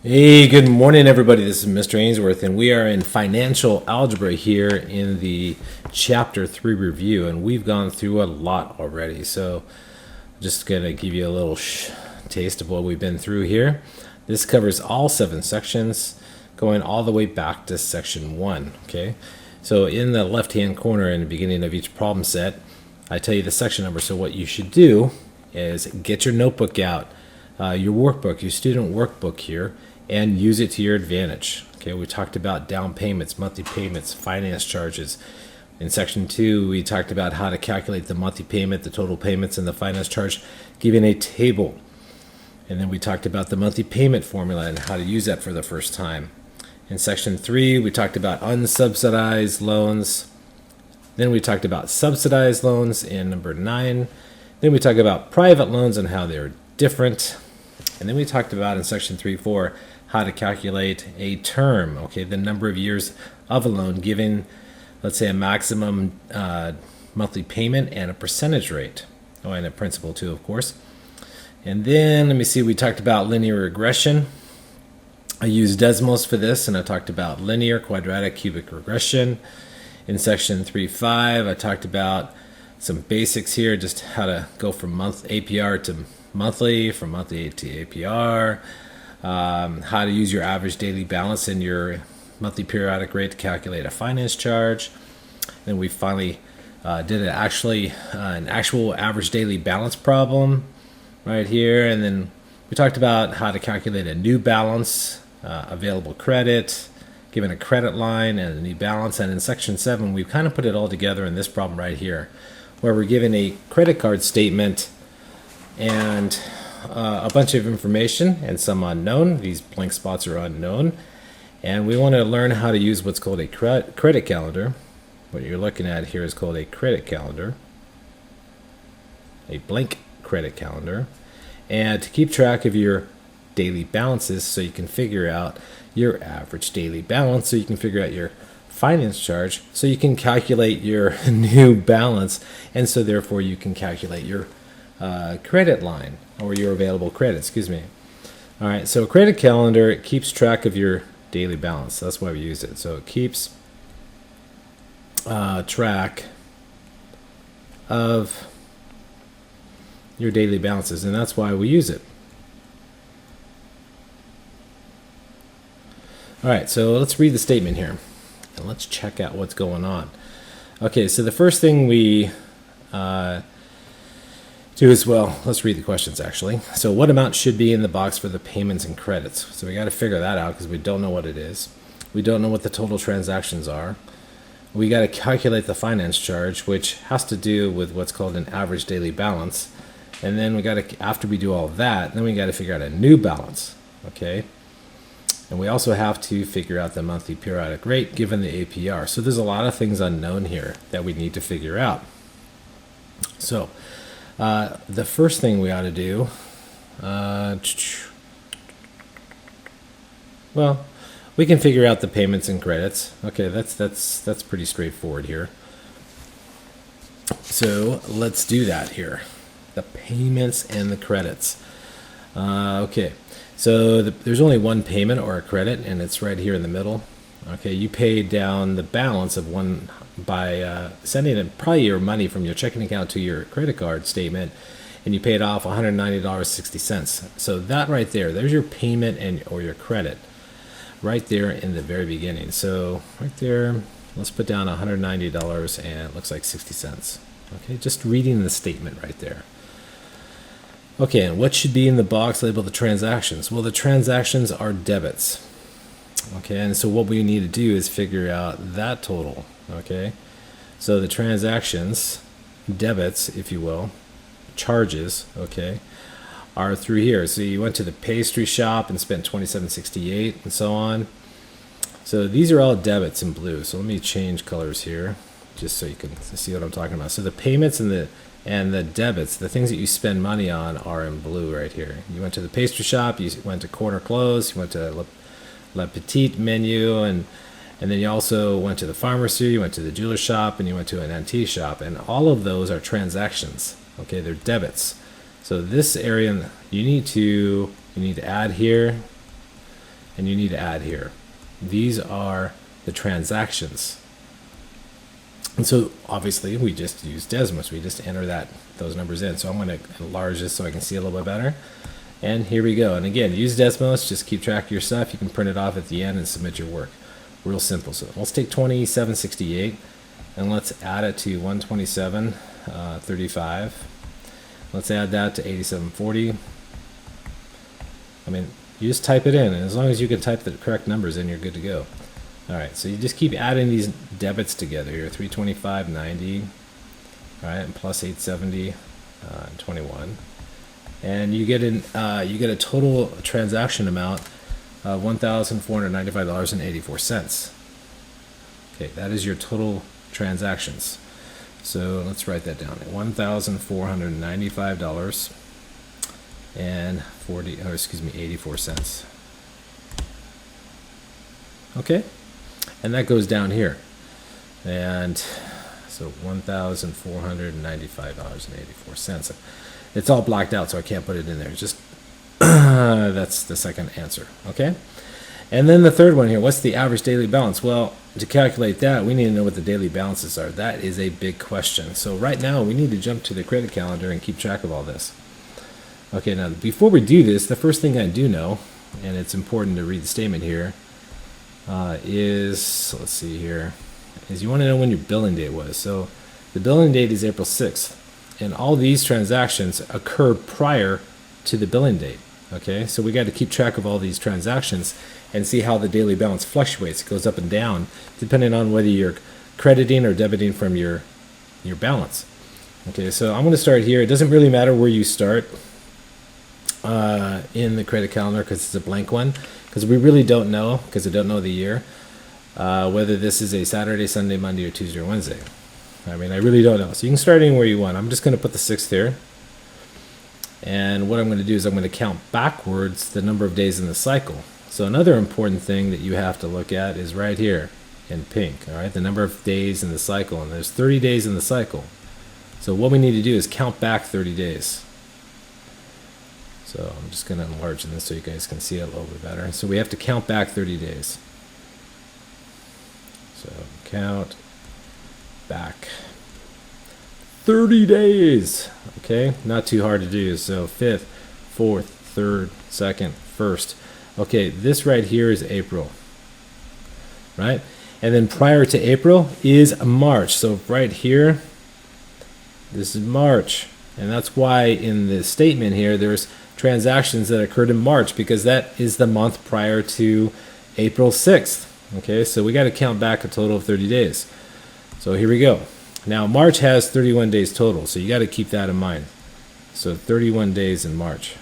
Hey, good morning, everybody. This is Mr. Ainsworth, and we are in financial algebra here in the Chapter 3 review, and we've gone through a lot already. So, just going to give you a little taste of what we've been through here. This covers all 7 sections, going all the way back to section 1. Okay, so in the left-hand corner in the beginning of each problem set, I tell you the section number. So what you should do is get your notebook out, your workbook, your student workbook here, and use it to your advantage. Okay, we talked about down payments, monthly payments, finance charges. In section 2, we talked about how to calculate the monthly payment, the total payments, and the finance charge, given a table. And then we talked about the monthly payment formula and how to use that for the first time. In section 3, we talked about unsubsidized loans. Then we talked about subsidized loans in number 9. Then we talked about private loans and how they're different. And then we talked about in section 3.4 how to calculate a term, okay, the number of years of a loan given, let's say, a maximum monthly payment and a percentage rate. Oh, and a principal too, of course. And then, let me see, we talked about linear regression. I used Desmos for this, and I talked about linear, quadratic, cubic regression. In section 3.5, I talked about some basics here, just how to go from APR to monthly, from monthly to APR, how to use your average daily balance and your monthly periodic rate to calculate a finance charge. Then we finally did an actual average daily balance problem right here. And then we talked about how to calculate a new balance, available credit, given a credit line and a new balance. And in section 7, we've kind of put it all together in this problem right here, where we're given a credit card statement and a bunch of information and some unknown. These blank spots are unknown. And we want to learn how to use what's called a credit calendar. What you're looking at here is called a credit calendar, a blank credit calendar. And to keep track of your daily balances so you can figure out your average daily balance, so you can figure out your finance charge, so you can calculate your new balance, and so therefore you can calculate your credit line, or your available credit, excuse me. All right, so credit calendar, it keeps track of your daily balance. That's why we use it. So it keeps track of your daily balances, and that's why we use it. All right, so let's read the statement here, and let's check out what's going on. Okay, so the first thing we do as well, let's read the questions actually. So what amount should be in the box for the payments and credits? So we got to figure that out because we don't know what it is. We don't know what the total transactions are. We got to calculate the finance charge, which has to do with what's called an average daily balance. And then we got to, after we do all of that, then we got to figure out a new balance, okay? And we also have to figure out the monthly periodic rate given the APR. So there's a lot of things unknown here that we need to figure out. So the first thing we ought to do, well, we can figure out the payments and credits. Okay, that's pretty straightforward here. So let's do that here. The payments and the credits. Okay, so there's only one payment or a credit, and it's right here in the middle. Okay, you paid down the balance of one by sending in probably your money from your checking account to your credit card statement, and you paid off $190.60. So that right there, there's your payment and or your credit right there in the very beginning. So right there, let's put down $190 and it looks like 60 cents. Okay, just reading the statement right there. Okay, and what should be in the box labeled the transactions? Well, the transactions are debits. Okay, and so what we need to do is figure out that total. Okay, so the transactions, debits, if you will, charges, okay, are through here. So you went to the pastry shop and spent $27.68 and so on. So these are all debits in blue. So let me change colors here just so you can see what I'm talking about. So the payments and the debits, the things that you spend money on, are in blue right here. You went to the pastry shop, you went to Corner Clothes, you went to Le Petit Menu, and then you also went to the pharmacy, you went to the jeweler shop, and you went to an antique shop, and all of those are transactions. Okay, they're debits. So this area you need to add here and you need to add here. These are the transactions. And so obviously we just use Desmos. We just enter those numbers in. So I'm going to enlarge this so I can see a little bit better. And here we go. And again, use Desmos. Just keep track of your stuff. You can print it off at the end and submit your work. Real simple. So let's take 2768 and let's add it to 127.35. Let's add that to 8740. I mean, you just type it in, and as long as you can type the correct numbers in, you're good to go. All right, so you just keep adding these debits together here: 325.90, all right, and plus 870 and 21, and you get a total transaction amount of $1,495.84. Okay, that is your total transactions. So let's write that down: $1,495 and 84 cents. Okay, and that goes down here, and so $1,495.84. It's all blacked out, so I can't put it in there. Just that's the second answer. Okay, and then the third one here: what's the average daily balance? Well, to calculate that, we need to know what the daily balances are. That is a big question. So right now, we need to jump to the credit calendar and keep track of all this. Okay, now before we do this, the first thing I do know, and it's important to read the statement here, is, let's see here, is you want to know when your billing date was. So the billing date is April 6th, and all these transactions occur prior to the billing date. Okay, so we got to keep track of all these transactions and see how the daily balance fluctuates. It goes up and down depending on whether you're crediting or debiting from your balance. Okay, so I'm going to start here. It doesn't really matter where you start in the credit calendar because it's a blank one, because we really don't know, because I don't know the year, whether this is a Saturday, Sunday, Monday, or Tuesday or Wednesday. I mean, I really don't know. So you can start anywhere you want. I'm just going to put the 6th here. And what I'm going to do is I'm going to count backwards the number of days in the cycle. So another important thing that you have to look at is right here in pink, all right, the number of days in the cycle. And there's 30 days in the cycle. So what we need to do is count back 30 days. So I'm just going to enlarge this so you guys can see it a little bit better. So we have to count back 30 days. So count back 30 days. Okay, not too hard to do. So 5th, 4th, 3rd, 2nd, 1st. Okay, this right here is April, right? And then prior to April is March. So right here, this is March. And that's why in the statement here, there's transactions that occurred in March, because that is the month prior to April 6th. Okay, so we got to count back a total of 30 days. So here we go. Now March has 31 days total, so you got to keep that in mind. So 31 days in March.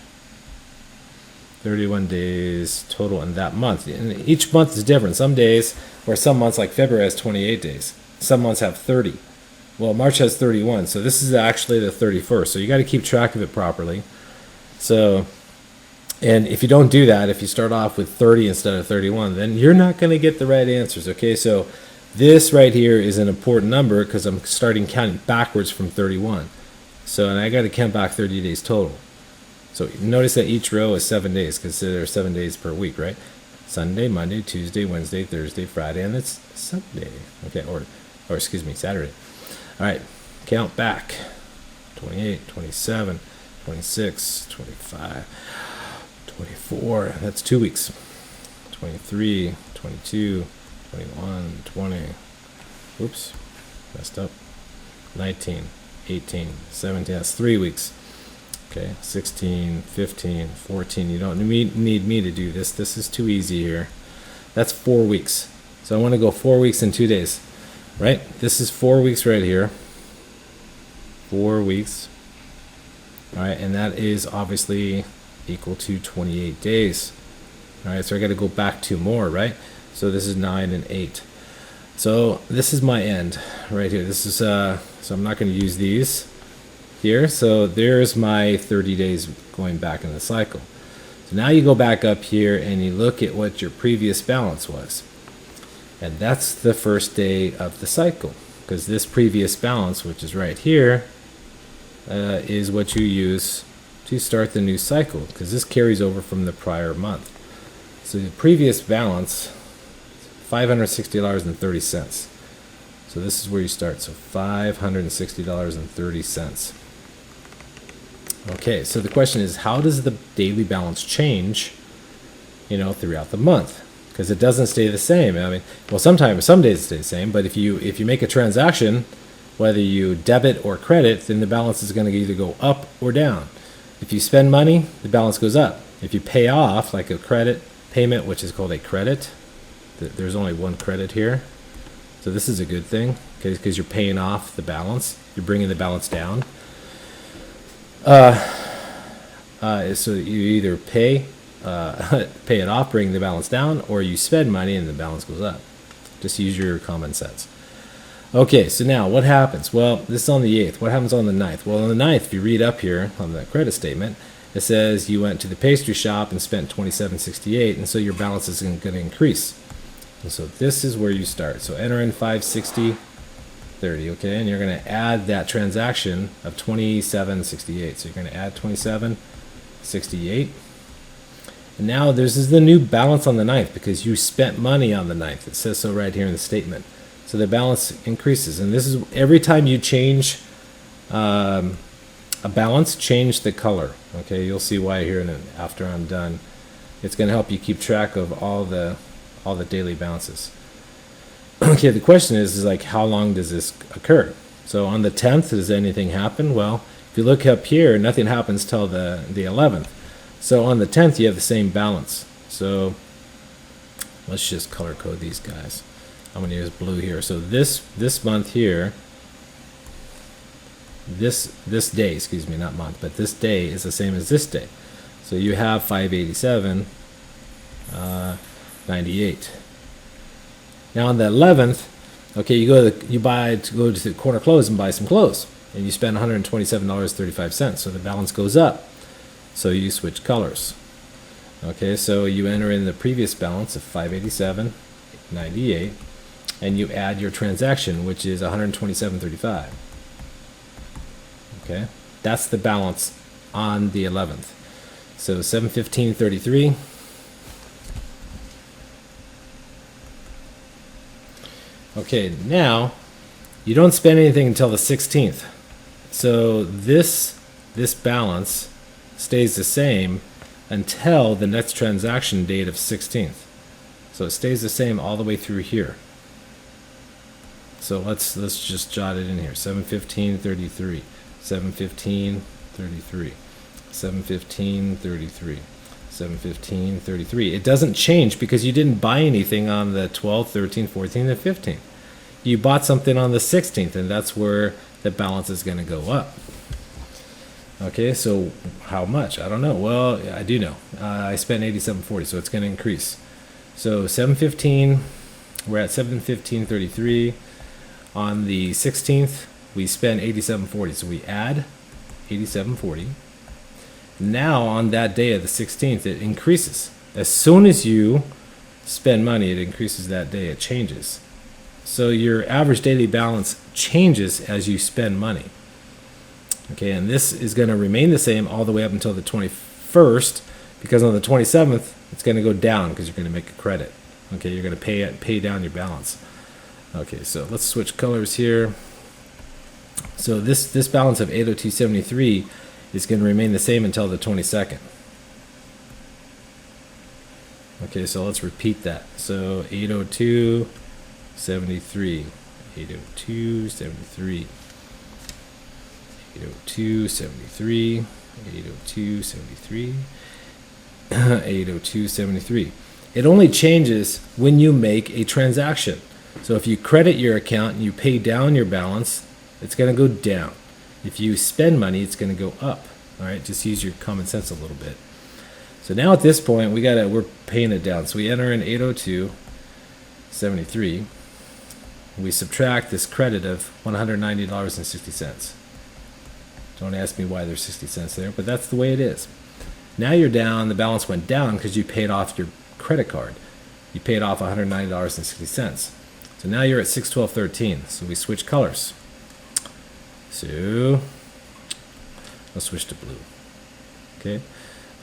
31 days total in that month. And each month is different. Some days, or some months like February has 28 days. Some months have 30. Well, March has 31, so this is actually the 31st. So you got to keep track of it properly. So, and if you don't do that, if you start off with 30 instead of 31, then you're not going to get the right answers. Okay, so this right here is an important number because I'm starting counting backwards from 31. So, and I got to count back 30 days total. So notice that each row is 7 days, because there are 7 days per week, right? Sunday, Monday, Tuesday, Wednesday, Thursday, Friday, and it's Sunday. Okay, or excuse me, Saturday. All right, count back. 28, 27, 26, 25, 24. That's 2 weeks. 23, 22, 21, 20. Oops, messed up. 19, 18, 17. That's 3 weeks. Okay, 16, 15, 14. You don't need me to do this. This is too easy here. That's 4 weeks. So I want to go 4 weeks and 2 days, right? This is 4 weeks right here. 4 weeks. All right, and that is obviously equal to 28 days. All right, so I got to go back 2 more, right? So this is 9 and 8. So this is my end right here. This is so I'm not going to use these here. So there's my 30 days going back in the cycle. So now you go back up here and you look at what your previous balance was. And that's the first day of the cycle, because this previous balance, which is right here, is what you use to start the new cycle, because this carries over from the prior month. So the previous balance, $560.30. So this is where you start. So $560.30. Okay, so the question is, how does the daily balance change, throughout the month? Because it doesn't stay the same. I mean, well, some days it stays the same, but if you make a transaction, whether you debit or credit, then the balance is going to either go up or down. If you spend money, the balance goes up. If you pay off, like a credit payment, which is called a credit, there's only one credit here. So this is a good thing, because you're paying off the balance. You're bringing the balance down. So you either pay it off, bring the balance down, or you spend money and the balance goes up. Just use your common sense. Okay, so now what happens? Well, this is on the 8th. What happens on the 9th? Well, on the 9th, if you read up here on the credit statement, it says you went to the pastry shop and spent $27.68, and so your balance is going to increase. And so this is where you start. So enter in $560.30, okay, and you're going to add that transaction of $27.68. So you're going to add $27.68. And now this is the new balance on the 9th because you spent money on the 9th. It says so right here in the statement. So the balance increases, and this is every time you change a balance, change the color. Okay, you'll see why here after I'm done. It's going to help you keep track of all the daily balances. Okay, the question is like, how long does this occur? So on the 10th, does anything happen? Well, if you look up here, nothing happens till the 11th. So on the 10th, you have the same balance. So let's just color code these guys. I'm going to use blue here. So this month here, this day, excuse me, not month, but this day is the same as this day. So you have 587.98. Now on the 11th, okay, you go to the corner clothes and buy some clothes, and you spend $127.35. So the balance goes up. So you switch colors. Okay, so you enter in the previous balance of $587.98, and you add your transaction, which is $127.35. Okay, that's the balance on the 11th. So $715.33. Okay, now you don't spend anything until the 16th. So this balance stays the same until the next transaction date of 16th. So it stays the same all the way through here. So let's just jot it in here. 715.33, 715.33, 715.33, 715.33. It doesn't change because you didn't buy anything on the 12th, 13th, 14th, and 15th. You bought something on the 16th, and that's where the balance is going to go up. Okay, so how much? I don't know. Well, I do know. I spent $87.40, so it's going to increase. So 715, we're at 715.33. On the 16th, we spend $87.40, so we add $87.40. Now on that day of the 16th, it increases. As soon as you spend money, it increases that day. It changes. So your average daily balance changes as you spend money. Okay, and this is going to remain the same all the way up until the 21st, because on the 27th, it's going to go down because you're going to make a credit. Okay, you're going to pay down your balance. Okay, so let's switch colors here. So this balance of 802.73 is going to remain the same until the 22nd. Okay, so let's repeat that. So 802.73, 802.73. 802.73, 802.73, 802.73. It only changes when you make a transaction. So if you credit your account and you pay down your balance, it's going to go down. If you spend money, it's going to go up. All right, just use your common sense a little bit. So now at this point, we're paying it down. So we enter in 802.73. We subtract this credit of $190.60. Don't ask me why there's 60 cents there, but that's the way it is. Now you're down, the balance went down because you paid off your credit card. You paid off $190.60. So now you're at 612.13. So we switch colors. So let's switch to blue. Okay.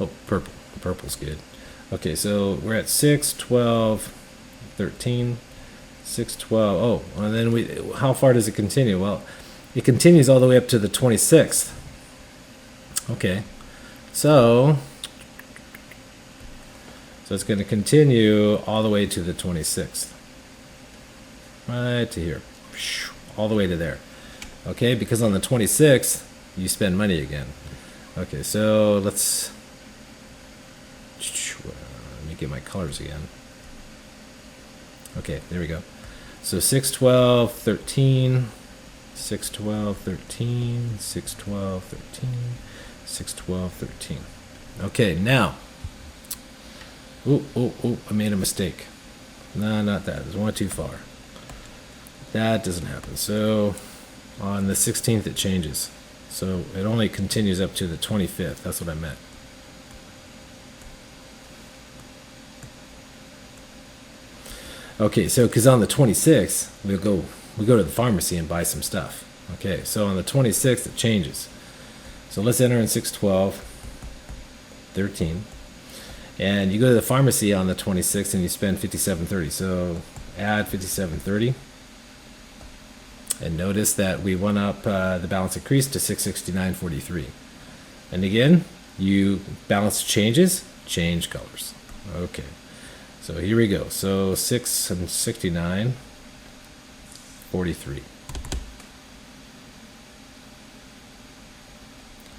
Oh, purple. Purple's good. Okay, so we're at 6, 12, 13, 6, 12. Oh, and then how far does it continue? Well, it continues all the way up to the 26th. Okay, so it's going to continue all the way to the 26th. Right to here. All the way to there. Okay, because on the 26th, you spend money again. Okay, so let me get my colors again. Okay, there we go. So 6, 12, 13, 6, 12, 13, 6, 12, 13, 6, 12, 13. Okay, now. I made a mistake. No, not that. There's one too far. That doesn't happen. So on the 16th, it changes. So it only continues up to the 25th. That's what I meant. Okay, so because on the 26th, we go to the pharmacy and buy some stuff. Okay, so on the 26th, it changes. So let's enter in 6, 12, 13. And you go to the pharmacy on the 26th and you spend $57.30. So add $57.30. And notice that we went up, the balance increased to $669.43. And again, balance changes, change colors. Okay, so here we go. So 669.43.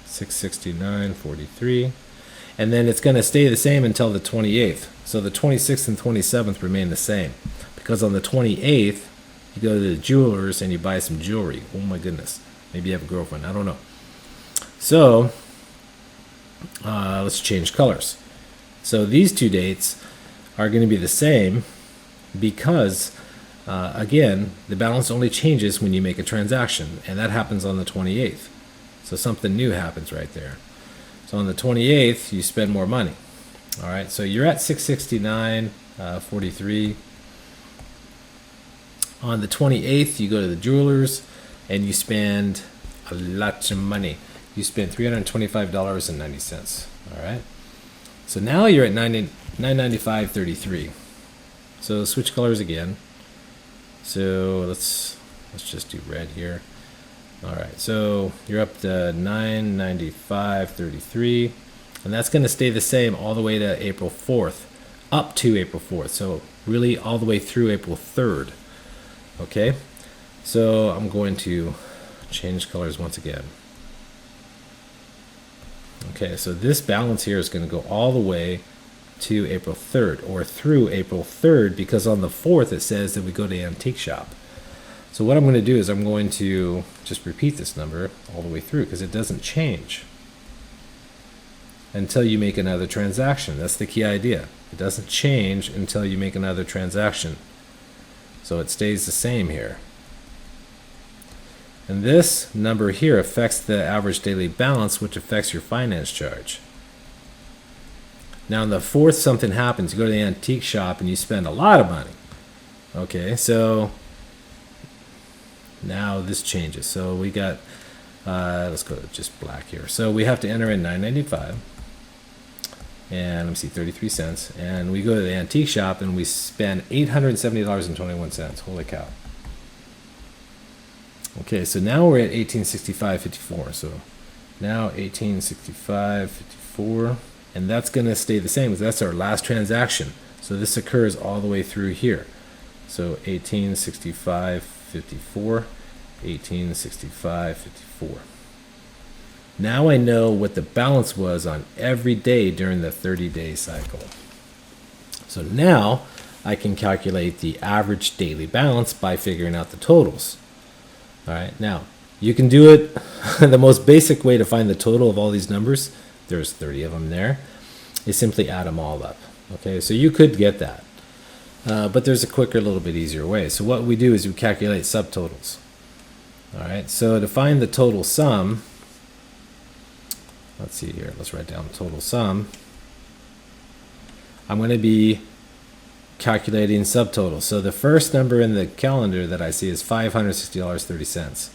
669.43. And then it's going to stay the same until the 28th. So the 26th and 27th remain the same. Because on the 28th, you go to the jewelers and you buy some jewelry. Oh my goodness. Maybe you have a girlfriend. I don't know. So let's change colors. So these two dates are going to be the same because, again, the balance only changes when you make a transaction. And that happens on the 28th. So something new happens right there. So on the 28th, you spend more money. All right. So you're at $669.43. On the 28th, you go to the jewelers and you spend a lot of money. You spend $325.90. All right. So now you're at $995.33. So switch colors again. So let's just do red here. All right. So you're up to $995.33, and that's going to stay the same all the way to April 4th, up to April 4th. So really all the way through April 3rd. Okay, so I'm going to change colors once again. Okay, so this balance here is going to go all the way to April 3rd, or through April 3rd, because on the 4th it says that we go to antique shop. So what I'm going to do is I'm going to just repeat this number all the way through, because it doesn't change until you make another transaction. That's the key idea. It doesn't change until you make another transaction. So it stays the same here. And this number here affects the average daily balance, which affects your finance charge. Now, on the 4th, something happens. You go to the antique shop and you spend a lot of money. Okay, so now this changes. So we got, let's go to just black here. So we have to enter in $9.95. And let me see, 33 cents. And we go to the antique shop and we spend $870.21. Holy cow. Okay, so now we're at $1865.54. So now $1865.54. And that's going to stay the same because that's our last transaction. So this occurs all the way through here. So $1865.54, $1865.54. Now I know what the balance was on every day during the 30-day cycle. So now I can calculate the average daily balance by figuring out the totals. All right, now you can do it the most basic way to find the total of all these numbers. There's 30 of them there. You simply add them all up. Okay, so you could get that. But there's a quicker, little bit easier way. So what we do is we calculate subtotals. All right, so to find the total sum, let's see here, let's write down the total sum. I'm going to be calculating subtotals. So the first number in the calendar that I see is $560.30.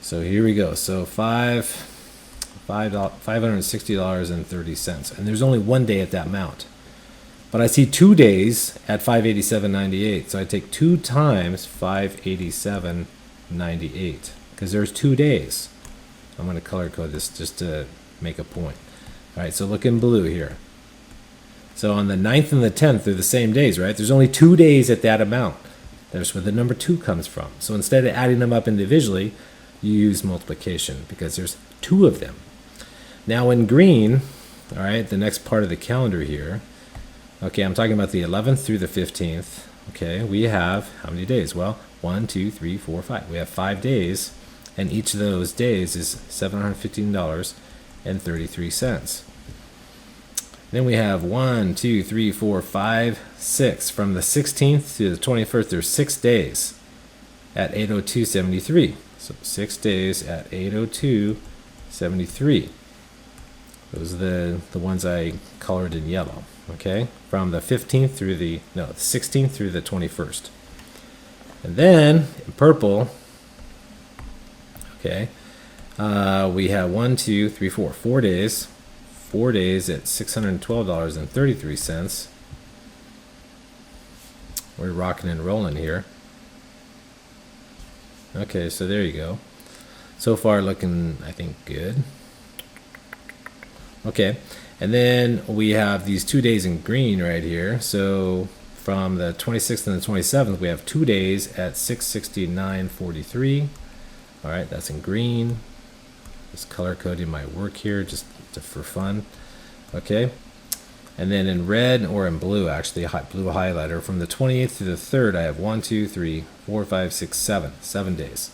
So here we go. So $560.30. And there's only one day at that amount. But I see 2 days at 587.98. So I take 2 times 587.98 because there's 2 days. I'm going to color code this just to make a point. All right, so look in blue here. So on the 9th and the 10th, they're the same days, right? There's only 2 days at that amount. There's where the number 2 comes from. So instead of adding them up individually, you use multiplication because there's 2 of them. Now in green, all right, the next part of the calendar here, okay, I'm talking about the 11th through the 15th. Okay, we have how many days? Well, 1, 2, 3, 4, 5. We have 5 days, and each of those days is $715.33. Then we have 1, 2, 3, 4, 5, 6. From the 16th to the 21st, there's 6 days at 802.73. So 6 days at 802.73. Those are the ones I colored in yellow. Okay, from the 15th through the 16th through the 21st. And then in purple, okay, we have 1, 2, 3, 4, 4 days. 4 days at $612.33. We're rocking and rolling here. Okay, so there you go. So far looking, I think, good. Okay, and then we have these 2 days in green right here. So from the 26th and the 27th, we have 2 days at $669.43. All right, that's in green. Just color coding my work here just for fun. Okay, and then in red or in blue, actually blue highlighter, from the 28th to the 3rd, I have 1, 2, 3, 4, 5, 6, 7 days.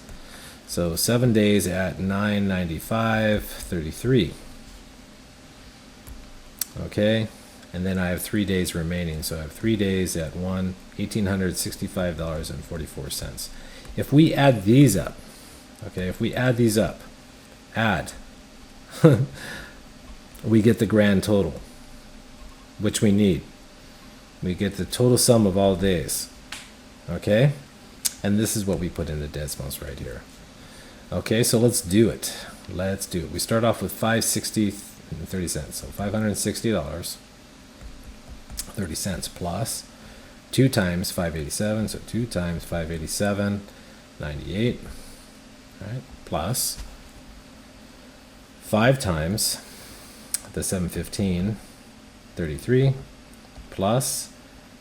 So 7 days at $995.33. Okay, and then I have 3 days remaining, so I have 3 days at $1,865.44. If we add these up, okay, if we add these up, we get the grand total, which we need. We get the total sum of all days. Okay, and this is what we put in the decimals right here. Okay, so let's do it. Let's do it. We start off with $560.30, so $560.30 plus 2 times 587, so 2 times 587.98. All right, plus 5 times the 715.33 plus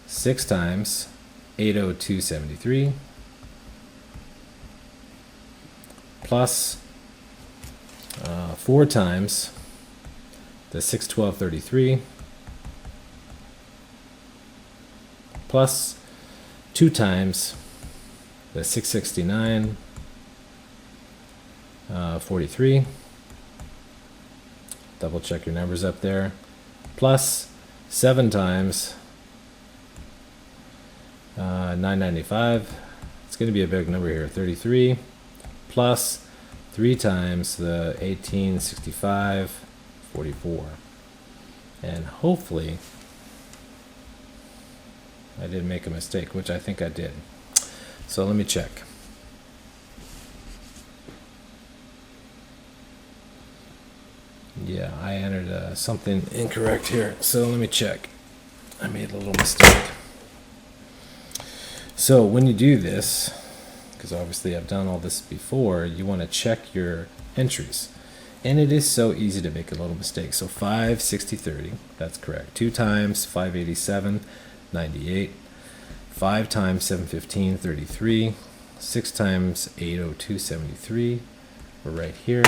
6 times 802.73 plus 4 times the 612.33 plus 2 times the 669.43. Double check your numbers up there. Plus 7 times 995. It's going to be a big number here. 33 plus 3 times the 1865.44. And hopefully I didn't make a mistake, which I think I did. So let me check. Yeah, I entered something incorrect here. So let me check. I made a little mistake. So when you do this, because obviously I've done all this before, you want to check your entries. And it is so easy to make a little mistake. So 560.30, that's correct. 2 times 587.98. 5 times 715.33. 6 times 802.73. We're right here.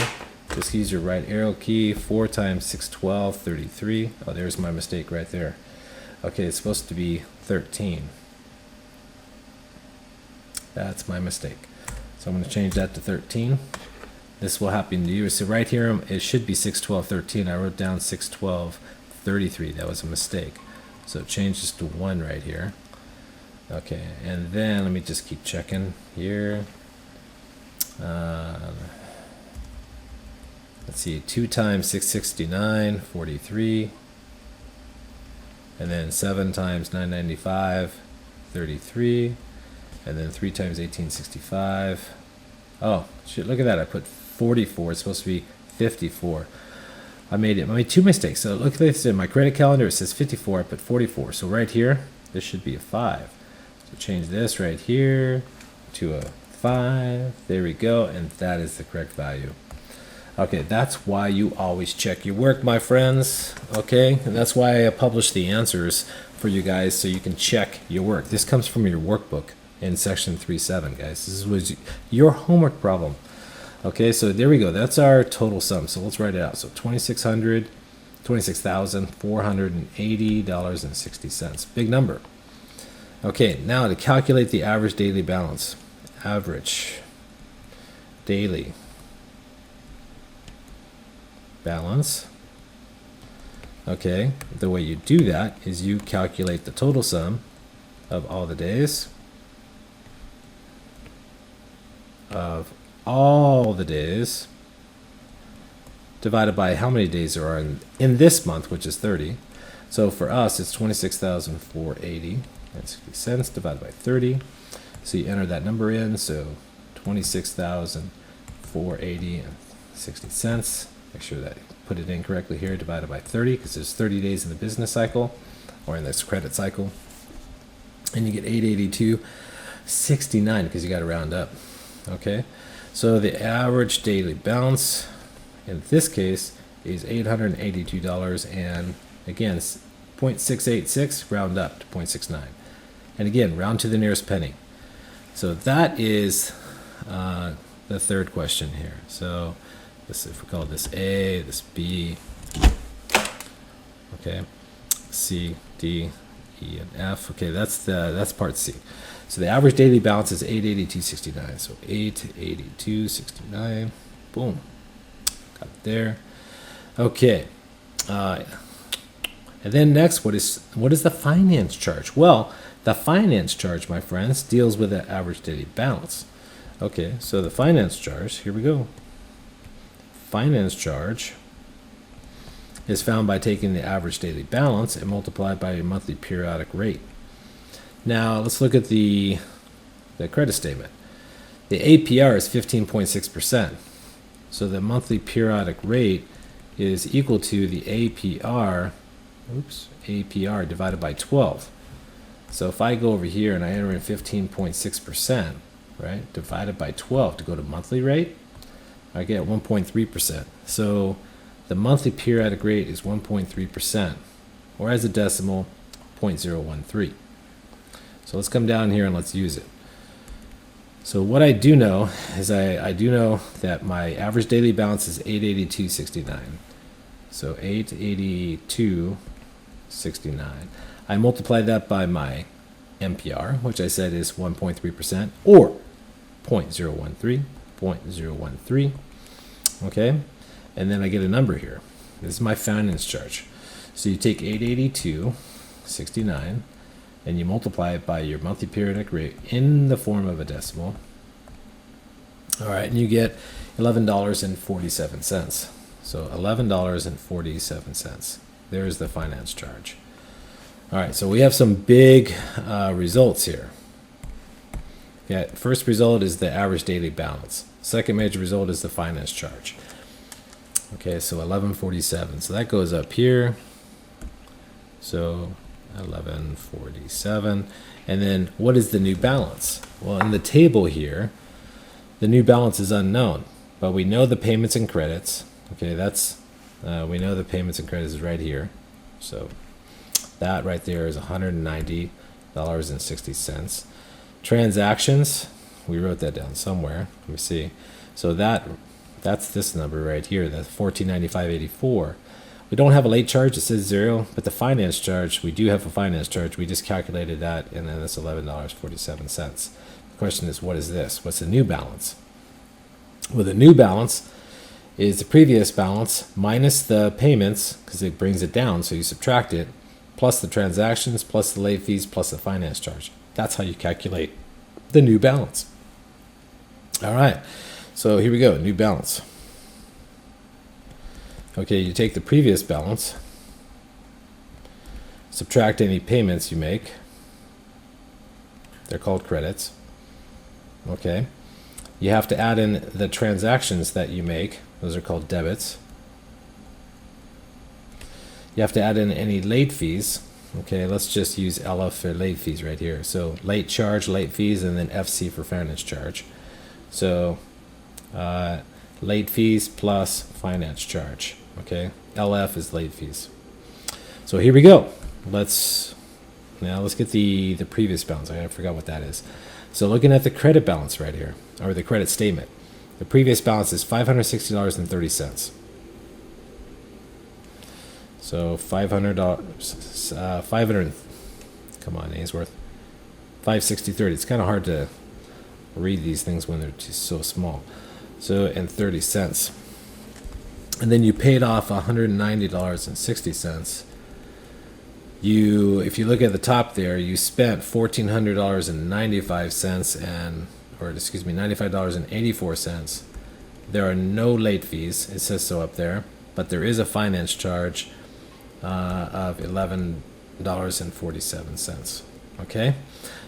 Just use your right arrow key. 4 times 612.33. Oh, there's my mistake right there. Okay, it's supposed to be 13. That's my mistake. So I'm going to change that to 13. This will happen to you. So right here, it should be 612.13. I wrote down 612.33. That was a mistake. So it changes to 1 right here. Okay, and then let me just keep checking here. Let's see, 2 times 669.43. And then 7 times 995.33. And then 3 times 1865. Oh, shit, look at that. I put 44. It's supposed to be 54. I made two mistakes. So look at this, in my credit calendar it says 54, I put 44. So right here, this should be a 5. So change this right here to a 5. There we go, and that is the correct value. Okay, that's why you always check your work, my friends. Okay, and that's why I publish the answers for you guys so you can check your work. This comes from your workbook in section 3.7, guys. This was your homework problem. Okay, so there we go. That's our total sum. So let's write it out. So $26,480.60. Big number. Okay, now to calculate the average daily balance. Average daily balance. Okay, the way you do that is you calculate the total sum of all the days divided by how many days there are in this month, which is 30. So for us, it's 26,480 and 60 cents divided by 30. So you enter that number in, so 26,480 and 60 cents. Make sure that you put it in correctly here, divided by 30, because there's 30 days in the business cycle, or in this credit cycle. And you get 882.69, because you got to round up. Okay, so the average daily balance in this case is $882, and again, 0.686, round up to 0.69. And again, round to the nearest penny. So that is the third question here. So this, if we call this A, this B, okay, C, D, E, and F. Okay, that's part C. So the average daily balance is 882.69. So 882.69. Boom. Got it there. Okay. And then next, what is the finance charge? Well, the finance charge, my friends, deals with the average daily balance. Okay, so the finance charge, here we go. Finance charge is found by taking the average daily balance and multiplied by your monthly periodic rate. Now, let's look at the credit statement. The APR is 15.6%. So the monthly periodic rate is equal to the APR divided by 12. So if I go over here and I enter in 15.6%, right, divided by 12 to go to monthly rate, I get 1.3%. So the monthly periodic rate is 1.3%, or as a decimal, 0.013. So let's come down here and let's use it. So what I do know is I do know that my average daily balance is 882.69. So 882.69. I multiply that by my MPR, which I said is 1.3%, or 0.013. Okay, and then I get a number here. This is my finance charge. So you take 882.69 and you multiply it by your monthly periodic rate in the form of a decimal. All right, and you get $11.47. So $11.47. There's the finance charge. All right, so we have some big results here. Yeah, first result is the average daily balance. Second major result is the finance charge. Okay, so 1147. So that goes up here. So 1147. And then what is the new balance? Well, in the table here, the new balance is unknown, but we know the payments and credits. Okay, that's we know the payments and credits is right here. So that right there is $190.60. Transactions, we wrote that down somewhere. Let me see. So that's this number right here, that's $1495.84. We don't have a late charge, it says 0, but the finance charge, we do have a finance charge. We just calculated that, and then it's $11.47. The question is, what is this? What's the new balance? Well, the new balance is the previous balance minus the payments, because it brings it down, so you subtract it, plus the transactions, plus the late fees, plus the finance charge. That's how you calculate the new balance. All right, so here we go, new balance. Okay, you take the previous balance, subtract any payments you make. They're called credits. Okay, you have to add in the transactions that you make. Those are called debits. You have to add in any late fees. Okay, let's just use LF for late fees right here. So late charge, late fees, and then FC for finance charge. So late fees plus finance charge. Okay, LF is late fees. So here we go. Let's get the previous balance. I forgot what that is. So looking at the credit balance right here, or the credit statement, the previous balance is $560.30. So $500, 500. Come on, Ainsworth. 560.30. It's kind of hard to read these things when they're just so small. So and 30 cents, and then you paid off $190.60. If you look at the top there, you spent $1,400.95 $95.84. There are no late fees. It says so up there, but there is a finance charge of $11.47. Okay,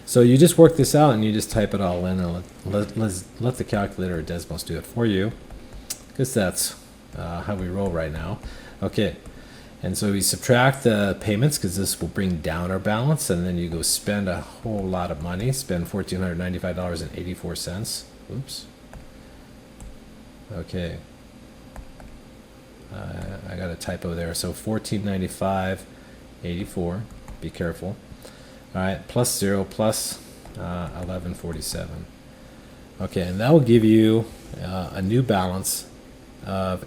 so you just work this out and you just type it all in, and let the calculator or Desmos do it for you, because that's how we roll right now. Okay, and so we subtract the payments because this will bring down our balance, and then you go spend a whole lot of money. Spend $1,495.84. Oops. Okay. I got a typo there. So $1,495.84. Be careful. All right, plus 0 plus 1147. Okay, and that will give you a new balance of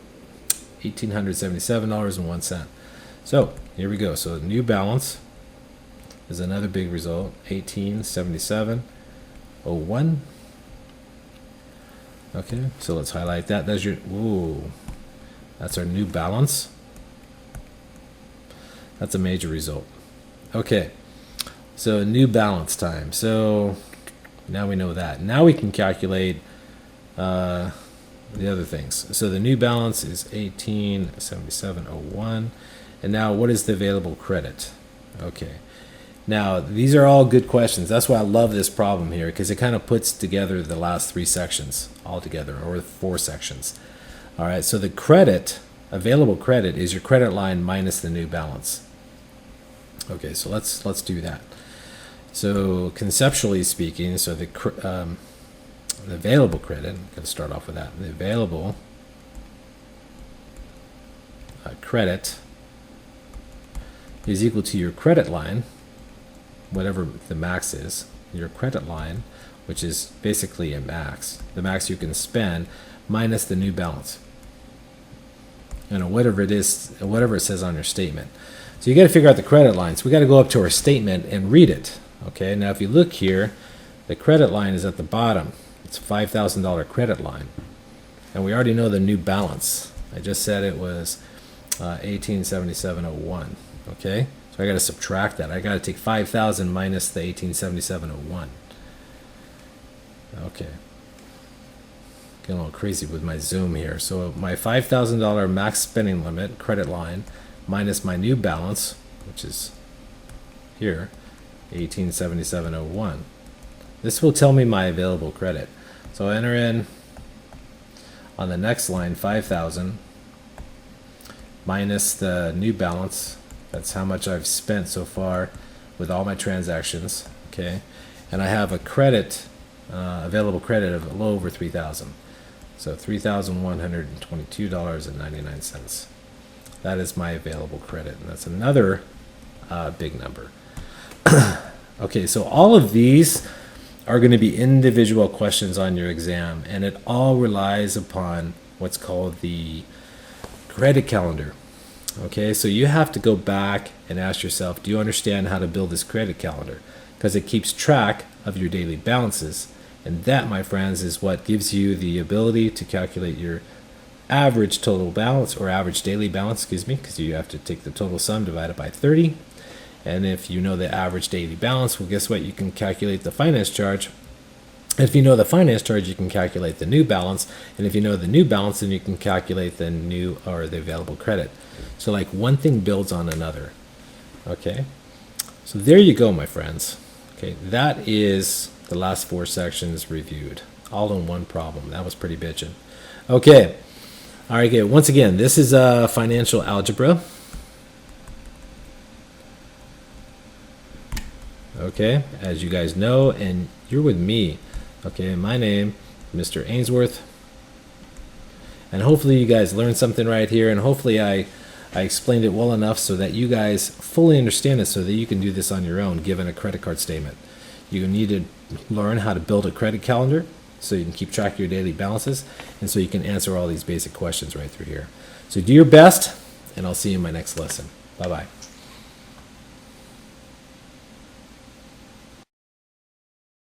$1,877.01. So here we go. So the new balance is another big result, $1,877.01. Okay, so let's highlight that. That's your that's our new balance. That's a major result. Okay, so new balance time. So now we know that. Now we can calculate the other things. So the new balance is $1,877.01. And now what is the available credit? Okay. Now, these are all good questions. That's why I love this problem here, because it kind of puts together the last 3 sections all together, or 4 sections. All right, so the credit, available credit, is your credit line minus the new balance. Okay, so let's do that. So conceptually speaking, so the available credit, I'm going to start off with that. The available credit is equal to your credit line, whatever the max is, your credit line, which is basically a max, the max you can spend, minus the new balance. Whatever it is, whatever it says on your statement. So you got to figure out the credit line. So we got to go up to our statement and read it. Okay, now if you look here, the credit line is at the bottom. It's a $5,000 credit line. And we already know the new balance. I just said it was $1,877.01. Okay, so I got to subtract that. I got to take 5,000 minus the $1,877.01. Okay, getting a little crazy with my zoom here. So my $5,000 max spending limit credit line minus my new balance, which is here, $1,877.01. This will tell me my available credit. So I enter in on the next line 5,000 minus the new balance. That's how much I've spent so far with all my transactions. Okay, and I have a credit, available credit of a little over 3,000. So $3,122.99. That is my available credit, and that's another big number. Okay, so all of these are going to be individual questions on your exam, and it all relies upon what's called the credit calendar. Okay, so you have to go back and ask yourself, do you understand how to build this credit calendar? Because it keeps track of your daily balances, and that, my friends, is what gives you the ability to calculate your average total balance, or average daily balance, excuse me, because you have to take the total sum divided by 30. And if you know the average daily balance, well, guess what? You can calculate the finance charge. If you know the finance charge, you can calculate the new balance. And if you know the new balance, then you can calculate the new, or the available credit. So like one thing builds on another. Okay, so there you go, my friends. Okay, that is the last 4 sections reviewed, all in one problem. That was pretty bitchin'. Okay, all right, okay. Once again, this is financial algebra. okay? As you guys know, and you're with me, okay? My name, Mr. Ainsworth. And hopefully you guys learned something right here, and hopefully I explained it well enough so that you guys fully understand it so that you can do this on your own given a credit card statement. You need to learn how to build a credit calendar so you can keep track of your daily balances and so you can answer all these basic questions right through here. So do your best, and I'll see you in my next lesson. Bye-bye.